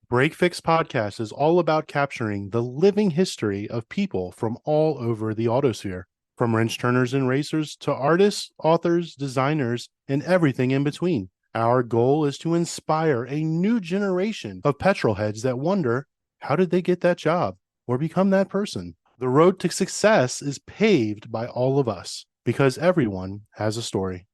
Break Fix Podcast is all about capturing the living history of people from all over the autosphere, from wrench turners and racers to artists, authors, designers, and everything in between. Our goal is to inspire a new generation of petrol heads that wonder, how did they get that job or become that person? The road to success is paved by all of us because everyone has a story.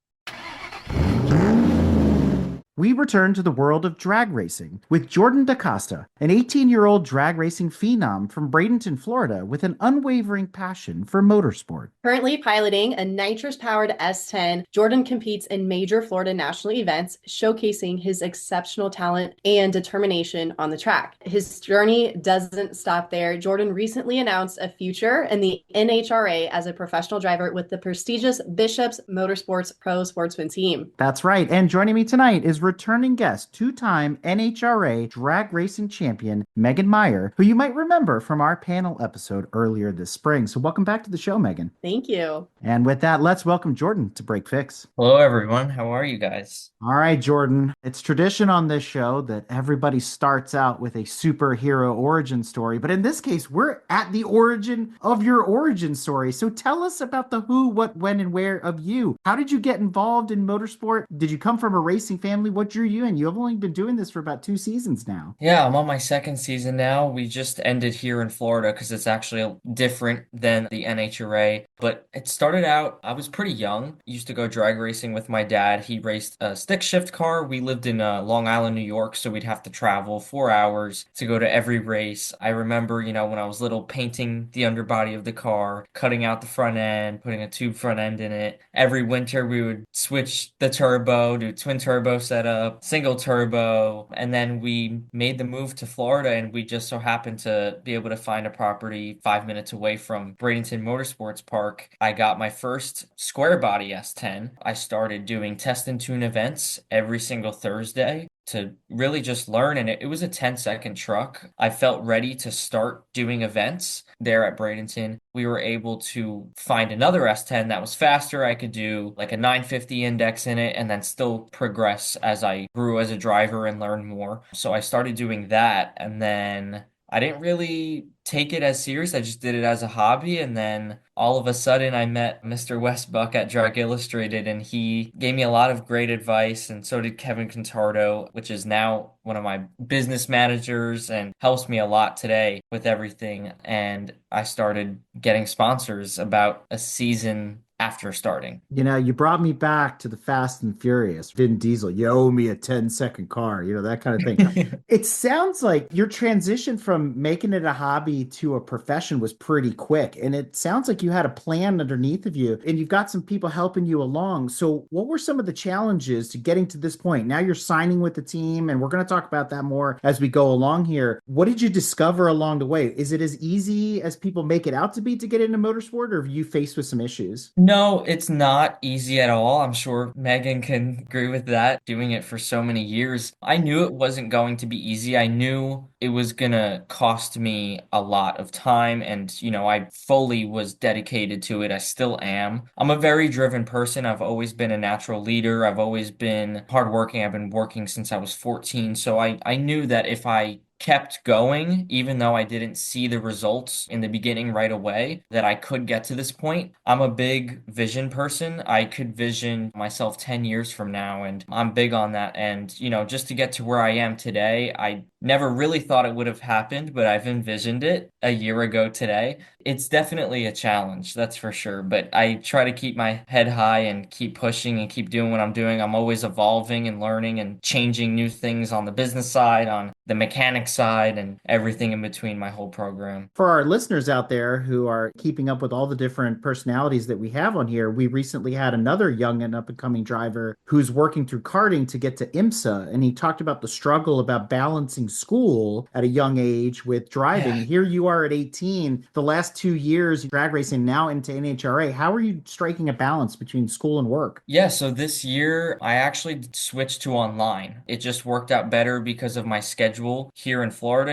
We return to the world of drag racing with Jordan DaCosta, an 18-year-old drag racing phenom from Bradenton, Florida, with an unwavering passion for motorsport. Currently piloting a nitrous-powered S10, Jordan competes in major Florida national events, showcasing his exceptional talent and determination on the track. His journey doesn't stop there. Jordan recently announced a future in the NHRA as a professional driver with the prestigious Bishop's Motorsports Pro Sportsman team. That's right. And joining me tonight is returning guest, two-time NHRA drag racing champion, Megan Meyer, who you might remember from our panel episode earlier this spring. So welcome back to the show, Megan. Thank you. And with that, let's welcome Jordan to Break Fix. Hello, everyone. How are you guys? All right, Jordan. It's tradition on this show that everybody starts out with a superhero origin story. But in this case, we're at the origin of your origin story. So tell us about the who, what, when, and where of you. How did you get involved in motorsport? Did you come from a racing family? What drew you in? You've only been doing this for about 2 seasons now. Yeah, I'm on my second season now. We just ended here in Florida because it's actually different than the NHRA. But it started out, I was pretty young. Used to go drag racing with my dad. He raced a stick shift car. We lived in Long Island, New York, so we'd have to travel 4 hours to go to every race. I remember, when I was little, painting the underbody of the car, cutting out the front end, putting a tube front end in it. Every winter, we would switch the turbo, do twin turbo setup, single turbo, and then we made the move to Florida, and we just so happened to be able to find a property 5 minutes away from Bradenton Motorsports Park. I got my first square body S10. I started doing test and tune events every single Thursday to really just learn. And it was a 10-second truck. I felt ready to start doing events there at Bradenton. We were able to find another S10 that was faster. I could do like a 950 index in it and then still progress as I grew as a driver and learn more. So I started doing that. And then I didn't really take it as serious. I just did it as a hobby. And then all of a sudden I met Mr. Westbuck at Drag Illustrated, and he gave me a lot of great advice. And so did Kevin Contardo, which is now one of my business managers and helps me a lot today with everything. And I started getting sponsors about a season after starting. You brought me back to the Fast and Furious. Vin Diesel, you owe me a 10-second car, that kind of thing. It sounds like your transition from making it a hobby to a profession was pretty quick. And it sounds like you had a plan underneath of you and you've got some people helping you along. So what were some of the challenges to getting to this point? Now you're signing with the team, and we're going to talk about that more as we go along here. What did you discover along the way? Is it as easy as people make it out to be to get into motorsport, or are you faced with some issues? No, it's not easy at all. I'm sure Megan can agree with that, doing it for so many years. I knew it wasn't going to be easy. I knew it was gonna cost me a lot of time, and I fully was dedicated to it. I still am. I'm a very driven person. I've always been a natural leader. I've always been hardworking. I've been working since I was 14. So I knew that if I kept going, even though I didn't see the results in the beginning right away, that I could get to this point. I'm a big vision person. I could vision myself 10 years from now, and I'm big on that. And, just to get to where I am today, I never really thought it would have happened, but I've envisioned it a year ago today. It's definitely a challenge, that's for sure. But I try to keep my head high and keep pushing and keep doing what I'm doing. I'm always evolving and learning and changing new things on the business side, on the mechanic side, and everything in between, my whole program. For our listeners out there who are keeping up with all the different personalities that we have on here, we recently had another young and up-and-coming driver who's working through karting to get to IMSA, and he talked about the struggle about balancing school at a young age with driving. Yeah. Here you are at 18, the last 2 years drag racing, now into NHRA. How are you striking a balance between school and work? Yeah, so this year I actually switched to online. It just worked out better because of my schedule schedule here in Florida.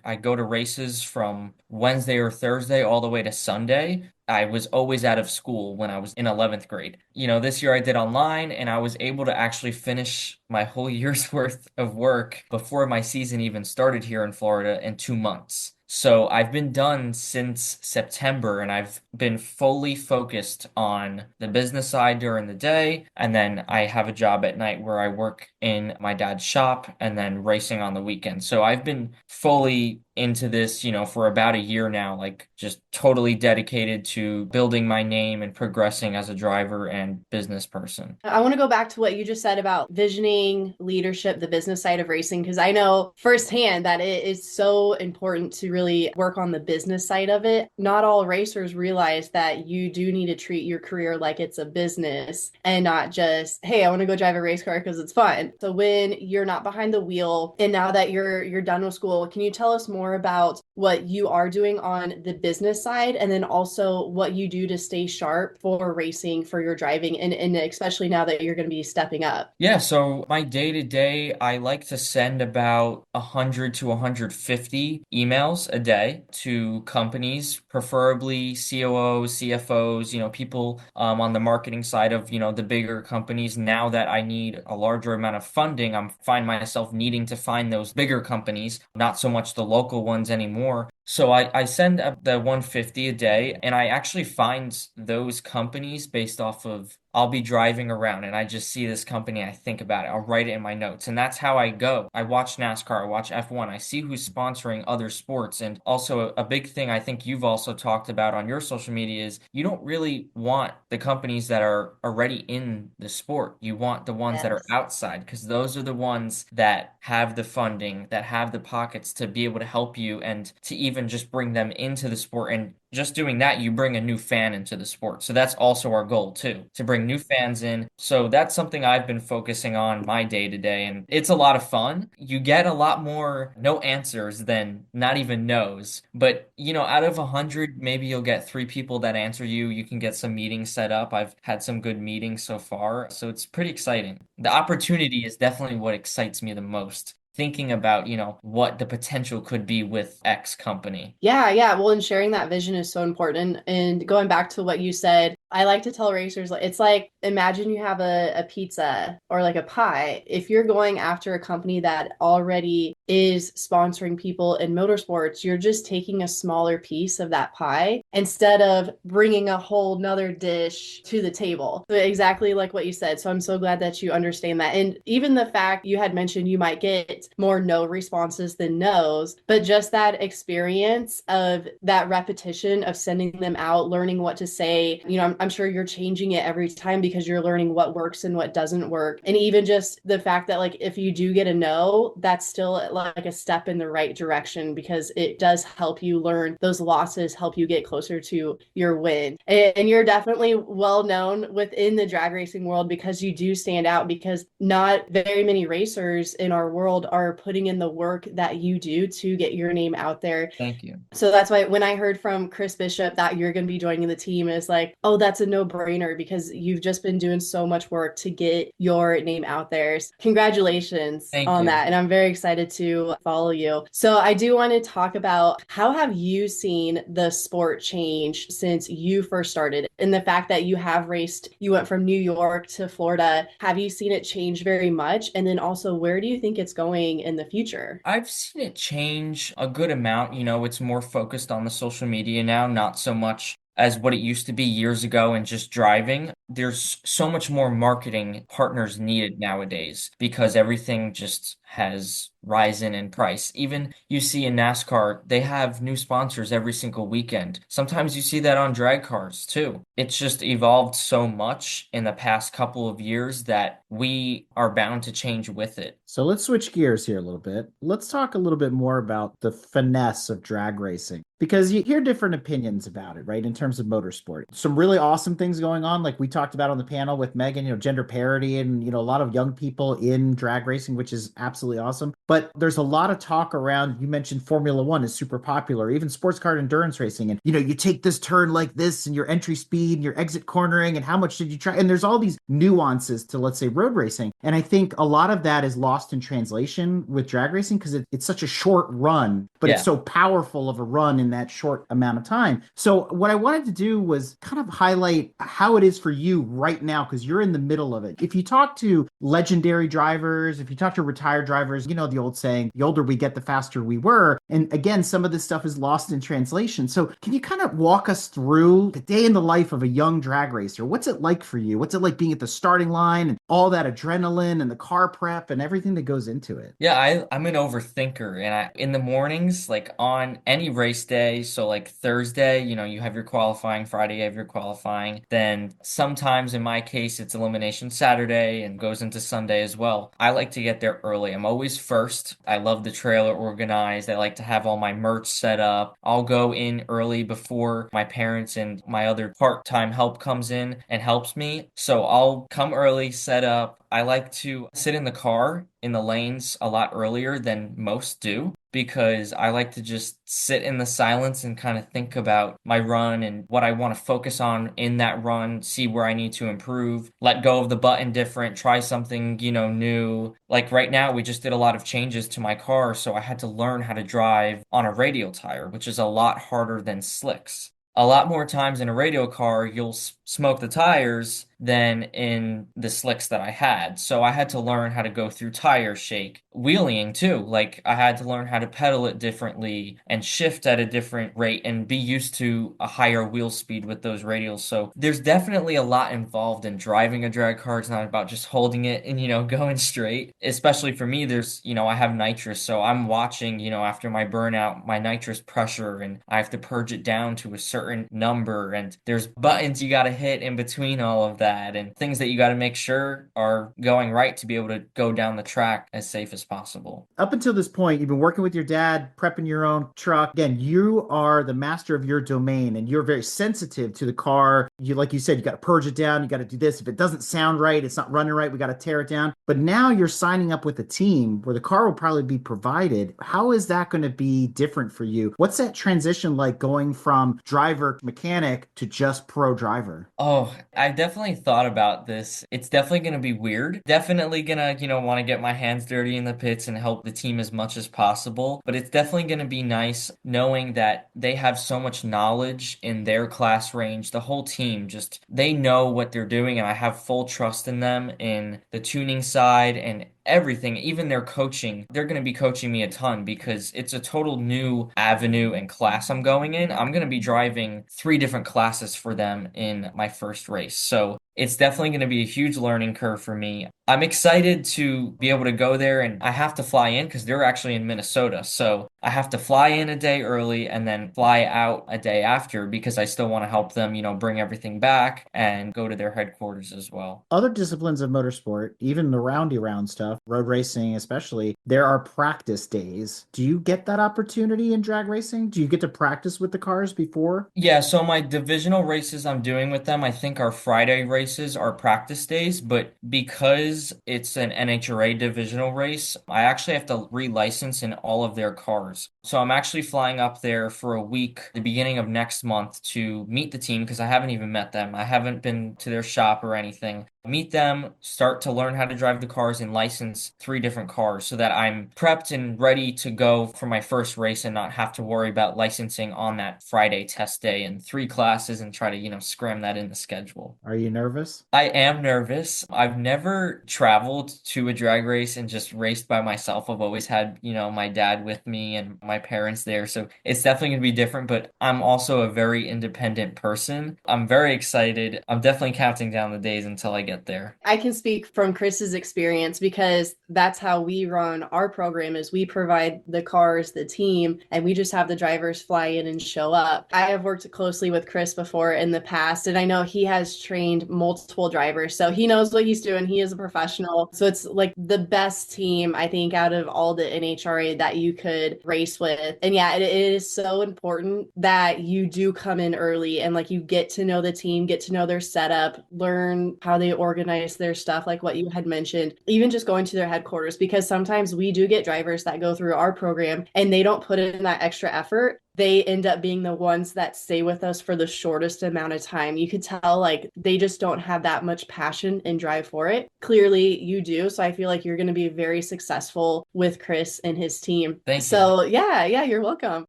I go to races from Wednesday or Thursday all the way to Sunday. I was always out of school when I was in 11th grade. This year I did online and I was able to actually finish my whole year's worth of work before my season even started here in Florida in 2 months. So I've been done since September and I've been fully focused on the business side during the day. And then I have a job at night where I work in my dad's shop and then racing on the weekend. So I've been fully into this, for about a year now, like just totally dedicated to building my name and progressing as a driver and business person. I want to go back to what you just said about visioning, leadership, the business side of racing, because I know firsthand that it is so important to really work on the business side of it. Not all racers realize that you do need to treat your career like it's a business and not just, hey, I want to go drive a race car because it's fun. So when you're not behind the wheel and now that you're done with school, can you tell us more about what you are doing on the business side and then also what you do to stay sharp for racing, for your driving, and especially now that you're going to be stepping up? Yeah, so my day to day, I like to send about 100 to 150 emails a day to companies, preferably COOs, CFOs, people on the marketing side of, the bigger companies. Now that I need a larger amount of funding, I find myself needing to find those bigger companies, not so much the local ones anymore. So I send up the 150 a day, and I actually find those companies based off of I'll be driving around and I just see this company, I think about it, I'll write it in my notes. And that's how I go. I watch NASCAR, I watch F1, I see who's sponsoring other sports. And also a big thing I think you've also talked about on your social media is you don't really want the companies that are already in the sport. You want the ones that are Yes. outside because those are the ones that have the funding, that have the pockets to be able to help you and to even just bring them into the sport. And just doing that, you bring a new fan into the sport. So that's also our goal too, to bring new fans in. So that's something I've been focusing on my day to day, and it's a lot of fun. You get a lot more no answers than not even no's. But, out of 100, maybe you'll get 3 people that answer you. You can get some meetings set up. I've had some good meetings so far. So it's pretty exciting. The opportunity is definitely what excites me the most. Thinking about, what the potential could be with X company. Yeah. Well, and sharing that vision is so important. And going back to what you said, I like to tell racers, it's like, imagine you have a pizza or like a pie. If you're going after a company that already is sponsoring people in motorsports, you're just taking a smaller piece of that pie instead of bringing a whole nother dish to the table. So exactly like what you said. So I'm so glad that you understand that. And even the fact you had mentioned you might get more no responses than no's, but just that experience of that repetition of sending them out, learning what to say, I'm sure you're changing it every time because you're learning what works and what doesn't work. And even just the fact that if you do get a no, that's still like a step in the right direction because it does help you learn those losses, help you get closer to your win. And you're definitely well known within the drag racing world because you do stand out because not very many racers in our world are putting in the work that you do to get your name out there. Thank you. So that's why when I heard from Chris Bishop that you're going to be joining the team, it's like, oh, that's a no-brainer because you've just been doing so much work to get your name out there. So congratulations Thank on you. that. And I'm very excited to follow you. So I do want to talk about how have you seen the sport change since you first started and the fact that you have raced, you went from New York to Florida. Have you seen it change very much? And then also, where do you think it's going in the future? I've seen it change a good amount. It's more focused on the social media now, not so much as what it used to be years ago and just driving. There's so much more marketing partners needed nowadays because everything just has risen in price. Even you see in NASCAR, they have new sponsors every single weekend. Sometimes you see that on drag cars too. It's just evolved so much in the past couple of years that we are bound to change with it. So let's switch gears here a little bit. Let's talk a little bit more about the finesse of drag racing because you hear different opinions about it, right? In terms of motorsport, some really awesome things going on. Like we talked talked about on the panel with Megan, gender parity and, a lot of young people in drag racing, which is absolutely awesome. But there's a lot of talk around, you mentioned Formula One is super popular, even sports car endurance racing. And, you take this turn like this and your entry speed and your exit cornering and how much did you try? And there's all these nuances to, let's say, road racing. And I think a lot of that is lost in translation with drag racing because it's such a short run, but it's so powerful of a run in that short amount of time. So what I wanted to do was kind of highlight how it is for you right now, because you're in the middle of it. If you talk to legendary drivers, if you talk to retired drivers, the old saying, the older we get, the faster we were. And again, some of this stuff is lost in translation. So can you kind of walk us through the day in the life of a young drag racer? What's it like for you? What's it like being at the starting line and all that adrenaline and the car prep and everything that goes into it? Yeah, I'm an overthinker, and in the mornings, like on any race day, so like Thursday, you have your qualifying, Friday you have your qualifying, then sometimes in my case it's elimination Saturday and goes into Sunday as well. I like to get there early. I'm always first. I love the trailer organized. I like to have all my merch set up. I'll go in early before my parents and my other part-time help comes in and helps me. So I'll come early, set up. I like to sit in the car in the lanes a lot earlier than most do because I like to just sit in the silence and kind of think about my run and what I want to focus on in that run, see where I need to improve, let go of the button different, try something, new. Like right now, we just did a lot of changes to my car, so I had to learn how to drive on a radial tire, which is a lot harder than slicks. A lot more times in a radial car, you'll smoke the tires than in the slicks that I had. So I had to learn how to go through tire shake, wheeling too. Like I had to learn how to pedal it differently and shift at a different rate and be used to a higher wheel speed with those radials. So there's definitely a lot involved in driving a drag car. It's not about just holding it and, going straight. Especially for me, there's, I have nitrous. So I'm watching, after my burnout, my nitrous pressure, and I have to purge it down to a certain number. And there's buttons you got to hit in between all of that and things that you got to make sure are going right to be able to go down the track as safe as possible. Up until this point, you've been working with your dad, prepping your own truck. Again, you are the master of your domain and you're very sensitive to the car. Like you said, you got to purge it down. You got to do this. If it doesn't sound right, it's not running right, we got to tear it down. But now you're signing up with a team where the car will probably be provided. How is that going to be different for you? What's that transition like going from driver mechanic to just pro driver? Oh, I definitely thought about this. It's definitely going to be weird. Definitely going to, want to get my hands dirty in the pits and help the team as much as possible. But it's definitely going to be nice knowing that they have so much knowledge in their class range. The whole team just, they know what they're doing, and I have full trust in them in the tuning side and everything, even their coaching. They're going to be coaching me a ton because it's a total new avenue and class I'm going in. I'm going to be driving 3 different classes for them in my first race. So it's definitely going to be a huge learning curve for me. I'm excited to be able to go there, and I have to fly in because they're actually in Minnesota. So I have to fly in a day early and then fly out a day after because I still want to help them, bring everything back and go to their headquarters as well. Other disciplines of motorsport, even the roundy round stuff, road racing especially, there are practice days. Do you get that opportunity in drag racing? Do you get to practice with the cars before? Yeah, so my divisional races I'm doing with them, I think our Friday races are practice days, but because it's an NHRA divisional race, I actually have to relicense in all of their cars. So I'm actually flying up there for a week, the beginning of next month, to meet the team because I haven't even met them. I haven't been to their shop or anything. Meet them, start to learn how to drive the cars and license 3 different cars so that I'm prepped and ready to go for my first race and not have to worry about licensing on that Friday test day and 3 classes and try to, scram that in the schedule. Are you nervous? I am nervous. I've never traveled to a drag race and just raced by myself. I've always had, my dad with me and my parents there. So it's definitely going to be different, but I'm also a very independent person. I'm very excited. I'm definitely counting down the days until I get get there. I can speak from Chris's experience because that's how we run our program is we provide the cars, the team, and we just have the drivers fly in and show up. I have worked closely with Chris before in the past, and I know he has trained multiple drivers. So he knows what he's doing. He is a professional. So it's like the best team, I think, out of all the NHRA that you could race with. And yeah, it is so important that you do come in early and like you get to know the team, get to know their setup, learn how they organize their stuff, like what you had mentioned, even just going to their headquarters, because sometimes we do get drivers that go through our program and they don't put in that extra effort. They end up being the ones that stay with us for the shortest amount of time. You could tell like they just don't have that much passion and drive for it. Clearly you do. So I feel like you're going to be very successful with Chris and his team. Thank you. So yeah, you're welcome.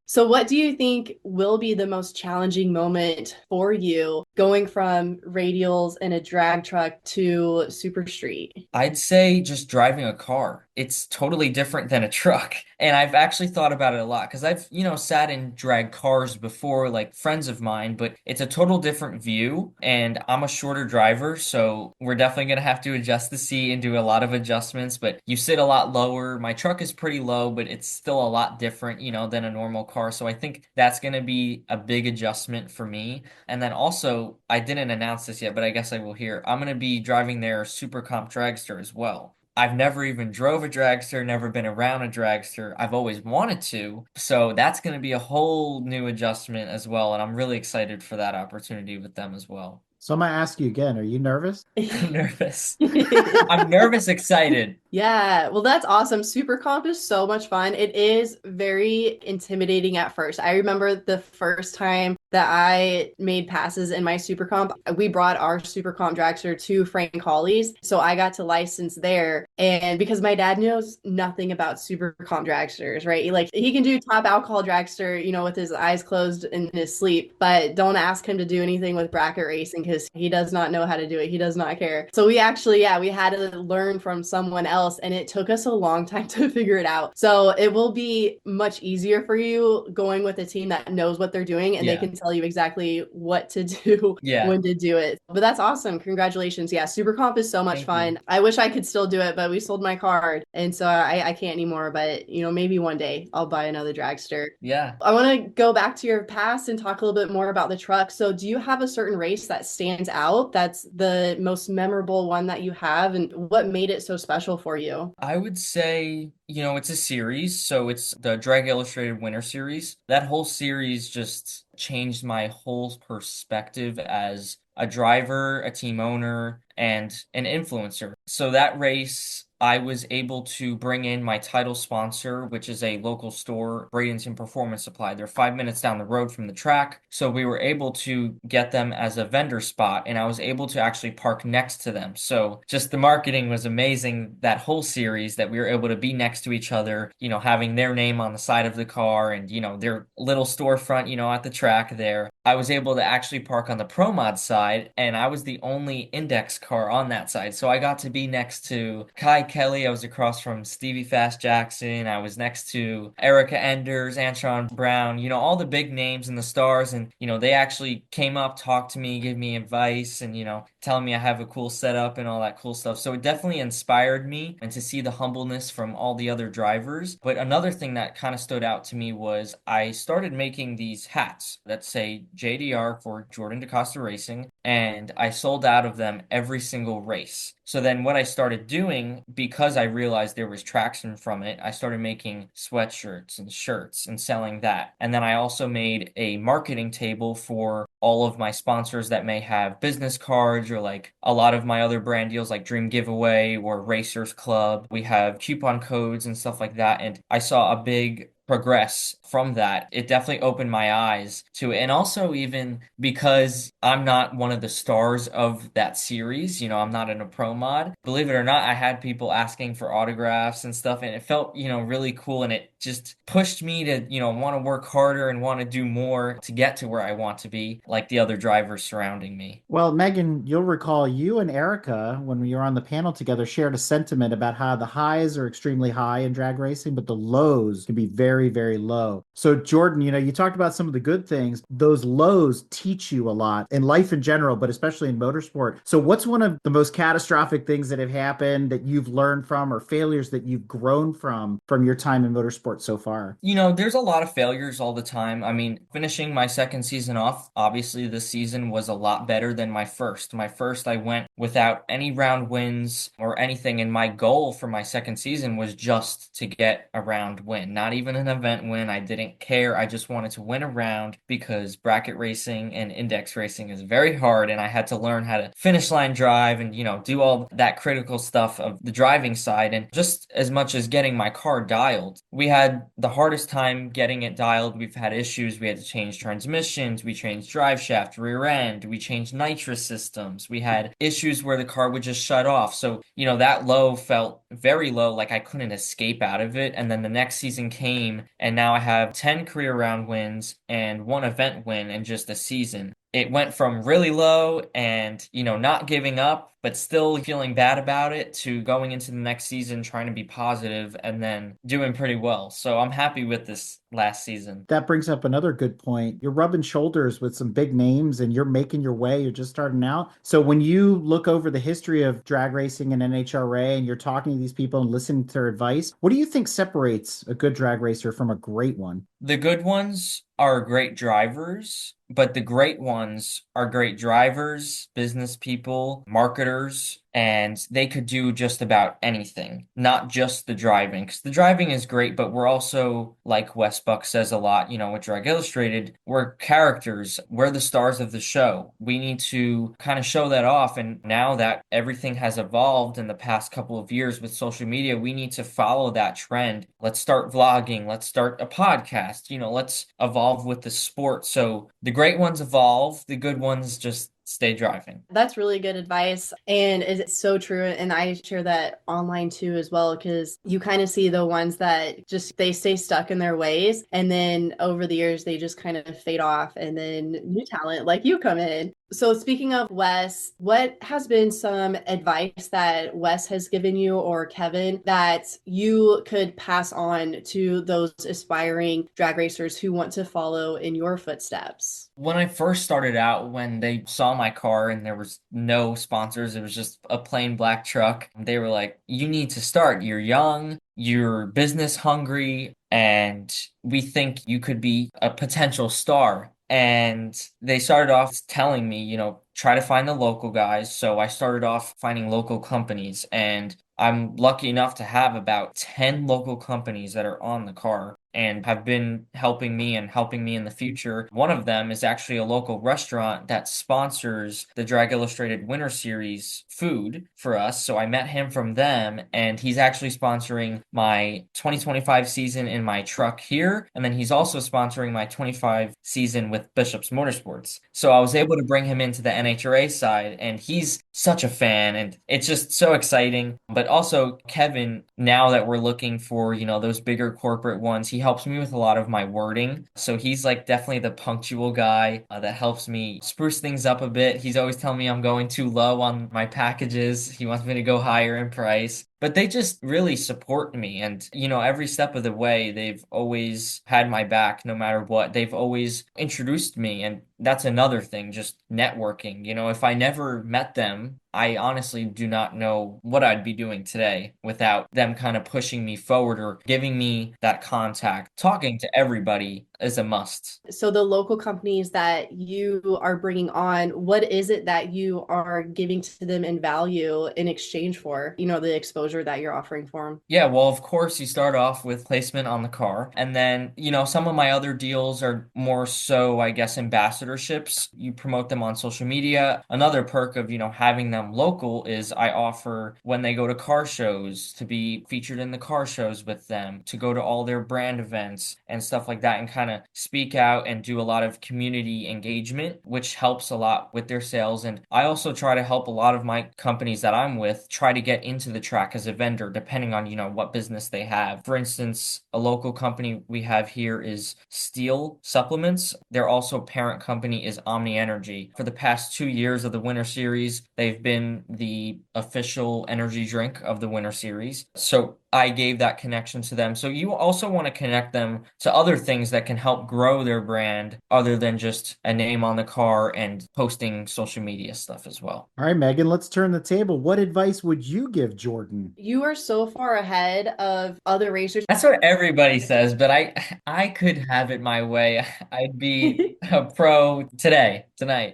So what do you think will be the most challenging moment for you going from radials in a drag truck to super street? I'd say just driving a car. It's totally different than a truck. And I've actually thought about it a lot because I've, sat in drag cars before, like friends of mine, but it's a total different view. And I'm a shorter driver, so we're definitely going to have to adjust the seat and do a lot of adjustments, but you sit a lot lower. My truck is pretty low, but it's still a lot different, than a normal car. So I think that's going to be a big adjustment for me. And then also, I didn't announce this yet, but I guess I will here. I'm going to be driving their Super Comp Dragster as well. I've never even drove a dragster, never been around a dragster. I've always wanted to. So that's going to be a whole new adjustment as well. And I'm really excited for that opportunity with them as well. So I'm gonna ask you again, are you nervous? I'm nervous. I'm nervous, excited. Yeah, well, that's awesome. Super comp is so much fun. It is very intimidating at first. I remember the first time that I made passes in my super comp, we brought our super comp dragster to Frank Hawley's. So I got to license there. And because my dad knows nothing about super comp dragsters, right? Like he can do top alcohol dragster, with his eyes closed in his sleep, but don't ask him to do anything with bracket racing because he does not know how to do it. He does not care. So we actually, we had to learn from someone else, and it took us a long time to figure it out. So it will be much easier for you going with a team that knows what they're doing and they can tell you exactly what to do when to do it. But that's awesome. Congratulations. Yeah, Super Comp is so much fun. I wish I could still do it, but we sold my card and so I can't anymore. But maybe one day I'll buy another dragster. Yeah. I want to go back to your past and talk a little bit more about the truck. So do you have a certain race that stands out that's the most memorable one that you have, and what made it so special for you? I would say, it's a series. So it's the Drag Illustrated Winter Series. That whole series just changed my whole perspective as a driver, a team owner, and an influencer. So that race, I was able to bring in my title sponsor, which is a local store, Bradenton Performance Supply. They're 5 minutes down the road from the track. So we were able to get them as a vendor spot, and I was able to actually park next to them. So just the marketing was amazing, that whole series, that we were able to be next to each other, having their name on the side of the car and, their little storefront, at the track there. I was able to actually park on the Pro Mod side, and I was the only index car on that side. So I got to be next to Kai Kelly. I was across from Stevie Fast Jackson. I was next to Erica Enders, Antron Brown, all the big names and the stars. And, they actually came up, talked to me, gave me advice and, telling me I have a cool setup and all that cool stuff. So it definitely inspired me, and to see the humbleness from all the other drivers. But another thing that kind of stood out to me was I started making these hats that say JDR for Jordan DaCosta Racing, and I sold out of them every single race. So then what I started doing, because I realized there was traction from it, I started making sweatshirts and shirts and selling that. And then I also made a marketing table for all of my sponsors that may have business cards, or like a lot of my other brand deals like Dream Giveaway or Racers Club. We have coupon codes and stuff like that. And I saw a big progress from that. It definitely opened my eyes to it. And also, even because I'm not one of the stars of that series, I'm not in a pro mod, believe it or not, I had people asking for autographs and stuff, and it felt, really cool, and it just pushed me to, want to work harder and want to do more to get to where I want to be, like the other drivers surrounding me. Well, Megan, you'll recall you and Erica, when we were on the panel together, shared a sentiment about how the highs are extremely high in drag racing, but the lows can be very very, very low. So Jordan, you talked about some of the good things. Those lows teach you a lot in life in general, but especially in motorsport. So what's one of the most catastrophic things that have happened that you've learned from, or failures that you've grown from your time in motorsport so far? There's a lot of failures all the time. I mean, finishing my second season off, obviously this season was a lot better than my first. My first, I went without any round wins or anything, and my goal for my second season was just to get a round win, not even an event win. I didn't care. I just wanted to win a round because bracket racing and index racing is very hard, and I had to learn how to finish line drive and, do all that critical stuff of the driving side. And just as much as getting my car dialed, we had the hardest time getting it dialed. We've had issues. We had to change transmissions. We changed drive shaft, rear end. We changed nitrous systems. We had issues where the car would just shut off. So, that low felt very low, like I couldn't escape out of it. And then the next season came, and now I have 10 career round wins and one event win in just a season. It went from really low and, not giving up, but still feeling bad about it, to going into the next season trying to be positive and then doing pretty well. So I'm happy with this last season. That brings up another good point. You're rubbing shoulders with some big names and you're making your way. You're just starting out. So when you look over the history of drag racing and NHRA and you're talking to these people and listening to their advice, what do you think separates a good drag racer from a great one? The good ones are great drivers, but the great ones are great drivers, business people, marketers, and they could do just about anything, not just the driving. Because the driving is great, but we're also, like Wes Buck says a lot, with Drag Illustrated, we're characters. We're the stars of the show. We need to kind of show that off. And now that everything has evolved in the past couple of years with social media, we need to follow that trend. Let's start vlogging. Let's start a podcast. Let's evolve with the sport. So the great ones evolve, the good ones just stay driving. That's really good advice. And it's so true. And I share that online too as well, because you kind of see the ones that just they stay stuck in their ways. And then over the years, they just kind of fade off. And then new talent like you come in. So speaking of Wes, what has been some advice that Wes has given you, or Kevin, that you could pass on to those aspiring drag racers who want to follow in your footsteps? When I first started out, when they saw my car and there was no sponsors, it was just a plain black truck, they were like, you need to start. You're young, you're business hungry, and we think you could be a potential star. And they started off telling me, try to find the local guys. So I started off finding local companies, and I'm lucky enough to have about 10 local companies that are on the car and have been helping me and helping me in the future. One of them is actually a local restaurant that sponsors the Drag Illustrated Winter Series food for us. So I met him from them, and he's actually sponsoring my 2025 season in my truck here. And then he's also sponsoring my 25 season with Bishop's Motorsports. So I was able to bring him into the NHRA side, and he's such a fan, and it's just so exciting. But also Kevin, now that we're looking for, those bigger corporate ones, he helps me with a lot of my wording. So he's like definitely the punctual guy that helps me spruce things up a bit. He's always telling me I'm going too low on my packages. He wants me to go higher in price. But they just really support me. And, every step of the way, they've always had my back no matter what. They've always introduced me. And that's another thing, just networking. If I never met them, I honestly do not know what I'd be doing today without them kind of pushing me forward or giving me that contact. Talking to everybody is a must. So the local companies that you are bringing on, what is it that you are giving to them in value in exchange for, the exposure that you're offering for them? Yeah, well, of course, you start off with placement on the car. And then, some of my other deals are more so, I guess, ambassadorships. You promote them on social media. Another perk of, having them local is I offer, when they go to car shows, to be featured in the car shows with them, to go to all their brand events and stuff like that, and kind of speak out and do a lot of community engagement, which helps a lot with their sales. And I also try to help a lot of my companies that I'm with try to get into the track as a vendor, depending on, what business they have. For instance, a local company we have here is Steel Supplements. Their also parent company is Omni Energy. For the past 2 years of the Winter Series, they've been the official energy drink of the Winter Series. So I gave that connection to them. So you also want to connect them to other things that can help grow their brand other than just a name on the car and posting social media stuff as well. All right, Megan, let's turn the table. What advice would you give Jordan? You are so far ahead of other racers. That's what everybody says, but I could have it my way. I'd be a pro tonight.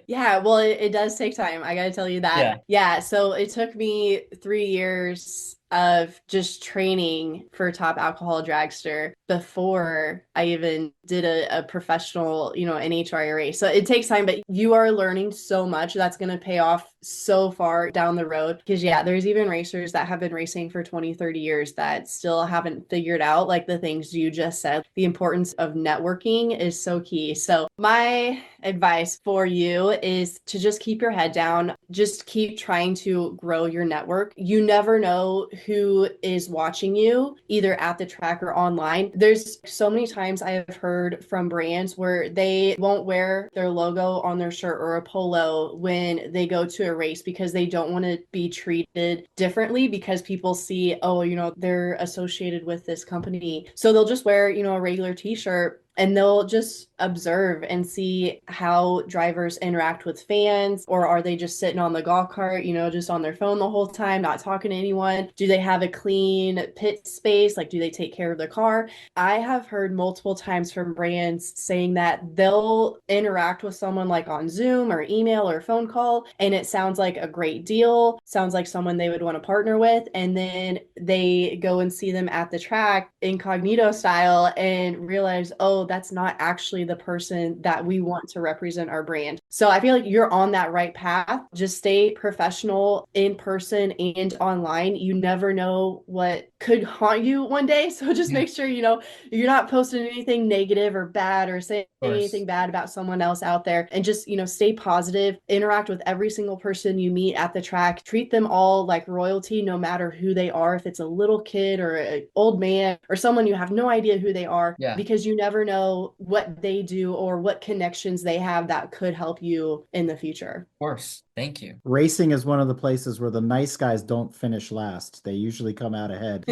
Yeah, well, it does take time. I gotta tell you that. Yeah. Yeah, so it took me 3 years of just training for top alcohol dragster before I even did a professional, NHRA race. So it takes time, but you are learning so much that's going to pay off so far down the road. Because yeah, there's even racers that have been racing for 20, 30 years that still haven't figured out like the things you just said. The importance of networking is so key. So my advice for you is to just keep your head down. Just keep trying to grow your network. You never know who is watching you, either at the track or online. There's so many times I have heard from brands where they won't wear their logo on their shirt or a polo when they go to a race because they don't want to be treated differently because people see, oh, they're associated with this company. So they'll just wear, a regular t-shirt and they'll just observe and see how drivers interact with fans, or are they just sitting on the golf cart, just on their phone the whole time, not talking to anyone? Do they have a clean pit space? Like, do they take care of their car? I have heard multiple times from brands saying that they'll interact with someone like on Zoom or email or phone call, and it sounds like a great deal, sounds like someone they would want to partner with, and then they go and see them at the track incognito style and realize, oh, that's not actually the person that we want to represent our brand. So I feel like you're on that right path. Just stay professional in person and online. You never know what could haunt you one day. So just make sure, you're not posting anything negative or bad or saying anything bad about someone else out there. And just, stay positive, interact with every single person you meet at the track, treat them all like royalty, no matter who they are. If it's a little kid or an old man or someone you have no idea who they are, because you never know what they do or what connections they have that could help you in the future. Of course. Thank you. Racing is one of the places where the nice guys don't finish last. They usually come out ahead.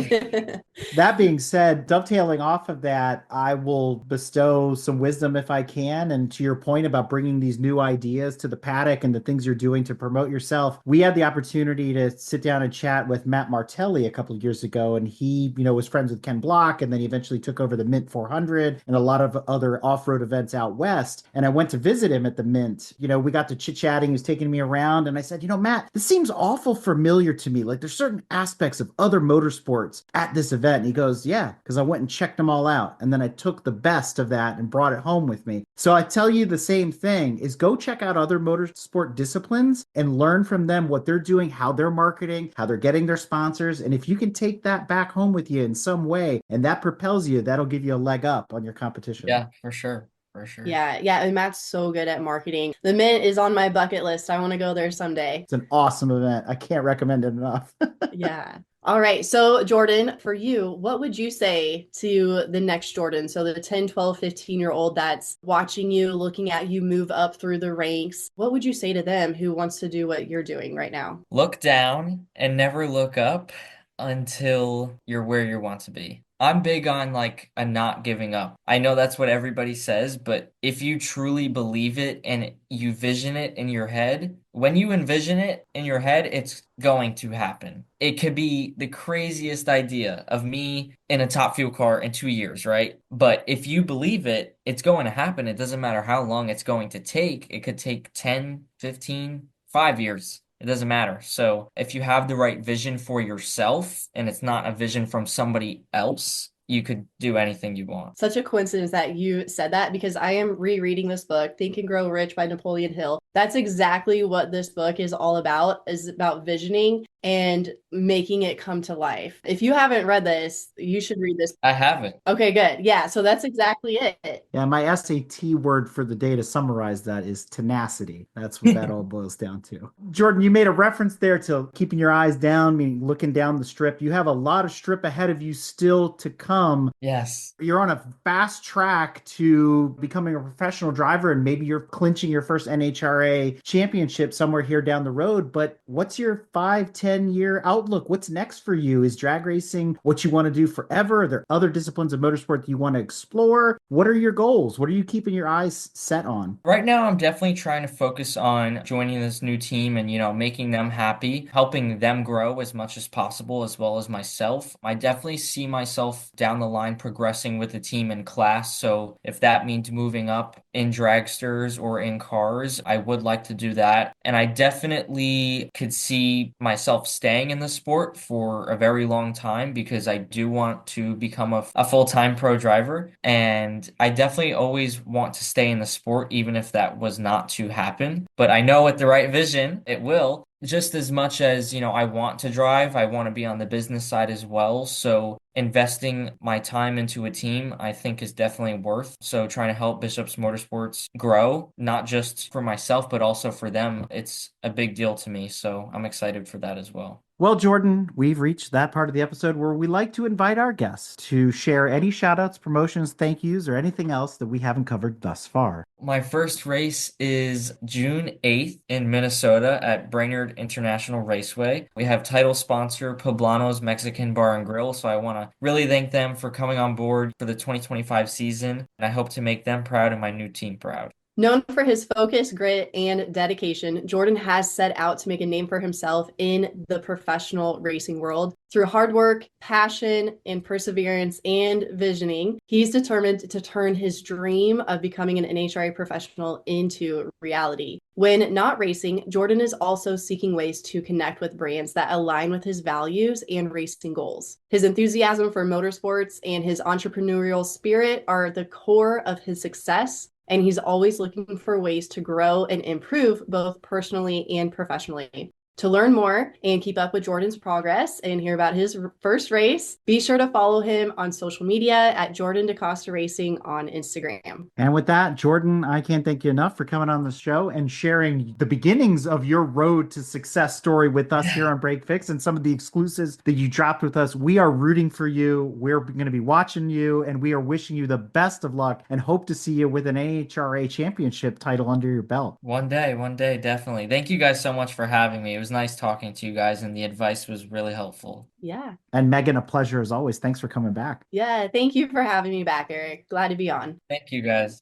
That being said, dovetailing off of that, I will bestow some wisdom if I can. And to your point about bringing these new ideas to the paddock and the things you're doing to promote yourself, we had the opportunity to sit down and chat with Matt Martelli a couple of years ago. And he, was friends with Ken Block, and then he eventually took over the Mint 400 and a lot of other off-road events out west. And I went to visit him at the Mint. We got to chit-chatting. He was taking me around. And I said, Matt, this seems awful familiar to me. Like there's certain aspects of other motorsports at this event. And he goes, yeah, because I went and checked them all out. And then I took the best of that and brought it home with me. So I tell you the same thing is go check out other motorsport disciplines and learn from them what they're doing, how they're marketing, how they're getting their sponsors. And if you can take that back home with you in some way and that propels you, that'll give you a leg up on your competition. Yeah, for sure. For sure. Yeah. And Matt's so good at marketing. The Mint is on my bucket list. I want to go there someday. It's an awesome event. I can't recommend it enough. Yeah. All right. So Jordan, for you, what would you say to the next Jordan? So the 10, 12, 15-year-old that's watching you, looking at you move up through the ranks. What would you say to them who wants to do what you're doing right now? Look down and never look up until you're where you want to be. I'm big on a not giving up. I know that's what everybody says, but if you truly believe it and you vision it in your head, when you envision it in your head, it's going to happen. It could be the craziest idea of me in a top fuel car in 2 years, right? But if you believe it, it's going to happen. It doesn't matter how long it's going to take. It could take 10, 15, 5 years. It doesn't matter. So if you have the right vision for yourself and it's not a vision from somebody else, you could do anything you want. Such a coincidence that you said that because I am rereading this book, Think and Grow Rich by Napoleon Hill. That's exactly what this book is all about, is about visioning and making it come to life. If you haven't read this, you should read this. I haven't. Okay, good. Yeah, so that's exactly it. Yeah, my SAT word for the day to summarize that is tenacity. That's what that all boils down to. Jordan, you made a reference there to keeping your eyes down, meaning looking down the strip. You have a lot of strip ahead of you still to come. Yes. You're on a fast track to becoming a professional driver, and maybe you're clinching your first NHRA NHRA championship somewhere here down the road, but what's your 5-10 year outlook? What's next for you? Is drag racing what you want to do forever? Are there other disciplines of motorsport that you want to explore? What are your goals? What are you keeping your eyes set on? Right now, I'm definitely trying to focus on joining this new team and, making them happy, helping them grow as much as possible, as well as myself. I definitely see myself down the line progressing with the team in class. So if that means moving up in dragsters or in cars, I would like to do that. And I definitely could see myself staying in the sport for a very long time because I do want to become a full-time pro driver. And I definitely always want to stay in the sport, even if that was not to happen. But I know with the right vision, it will. Just as much as, I want to drive, I want to be on the business side as well. So investing my time into a team, I think is definitely worth. So trying to help Bishop's Motorsports grow, not just for myself, but also for them. It's a big deal to me. So I'm excited for that as well. Well, Jordan, we've reached that part of the episode where we like to invite our guests to share any shout outs, promotions, thank yous, or anything else that we haven't covered thus far. My first race is June 8th in Minnesota at Brainerd International Raceway. We have title sponsor Poblano's Mexican Bar and Grill, so I want to really thank them for coming on board for the 2025 season, and I hope to make them proud and my new team proud. Known for his focus, grit, and dedication, Jordan has set out to make a name for himself in the professional racing world. Through hard work, passion, and perseverance and visioning, he's determined to turn his dream of becoming an NHRA professional into reality. When not racing, Jordan is also seeking ways to connect with brands that align with his values and racing goals. His enthusiasm for motorsports and his entrepreneurial spirit are the core of his success, and he's always looking for ways to grow and improve both personally and professionally. To learn more and keep up with Jordan's progress and hear about his first race, be sure to follow him on social media at Jordan DaCosta Racing on Instagram. And with that, Jordan, I can't thank you enough for coming on the show and sharing the beginnings of your road to success story with us here on Break Fix and some of the exclusives that you dropped with us. We are rooting for you. We're going to be watching you, and we are wishing you the best of luck and hope to see you with an AHRA championship title under your belt. One day, definitely. Thank you guys so much for having me. It was nice talking to you guys, and the advice was really helpful. Yeah. And Megan, a pleasure as always. Thanks for coming back. Yeah, thank you for having me back, Eric. Glad to be on. Thank you guys.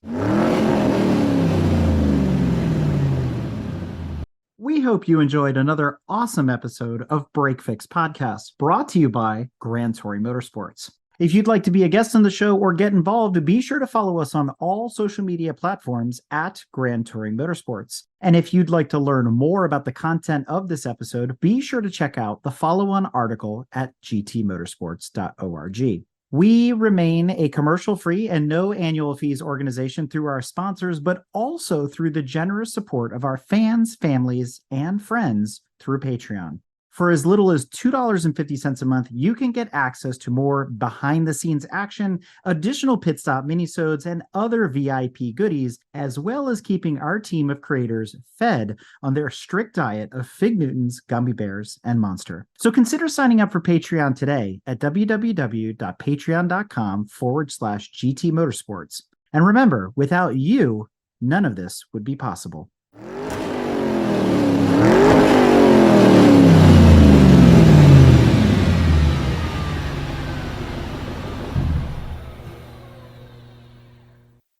We hope you enjoyed another awesome episode of Break Fix Podcast, brought to you by Grand Touring Motorsports. If you'd like to be a guest on the show or get involved, be sure to follow us on all social media platforms at Grand Touring Motorsports. And if you'd like to learn more about the content of this episode, be sure to check out the follow-on article at gtmotorsports.org. We remain a commercial-free and no annual fees organization through our sponsors, but also through the generous support of our fans, families, and friends through Patreon. For as little as $2.50 a month, you can get access to more behind-the-scenes action, additional pit stop minisodes, and other VIP goodies, as well as keeping our team of creators fed on their strict diet of Fig Newtons, Gummy Bears, and Monster. So consider signing up for Patreon today at www.patreon.com/GT Motorsports. And remember, without you, none of this would be possible.